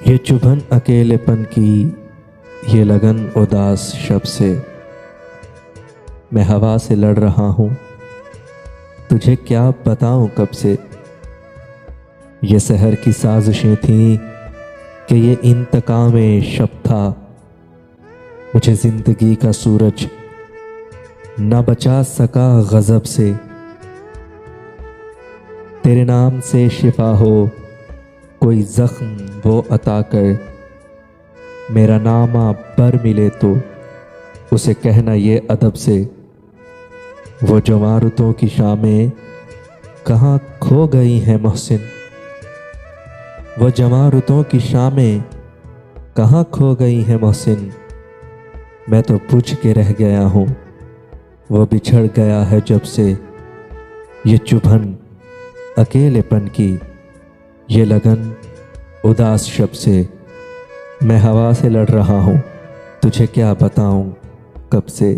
ये चुभन अकेलेपन की, ये लगन उदास शब से। मैं हवा से लड़ रहा हूँ, तुझे क्या बताऊँ कब से। ये सहर की साजिशें थीं कि ये इंतकामे शब था। मुझे जिंदगी का सूरज न बचा सका गजब से। तेरे नाम से शिफा हो कोई जख्म वो अता कर। मेरा नामा बर मिले तो उसे कहना ये अदब से। वो जवां रुतों की शामें कहाँ खो गई हैं मोहसिन। वो जवां रुतों की शामें कहाँ खो गई हैं मोहसिन। मैं तो बुझ के रह गया हूँ, वो बिछड़ गया है जब से। ये चुभन अकेलेपन की, ये लगन उदास शब से। मैं हवा से लड़ रहा हूँ, तुझे क्या बताऊँ कब से।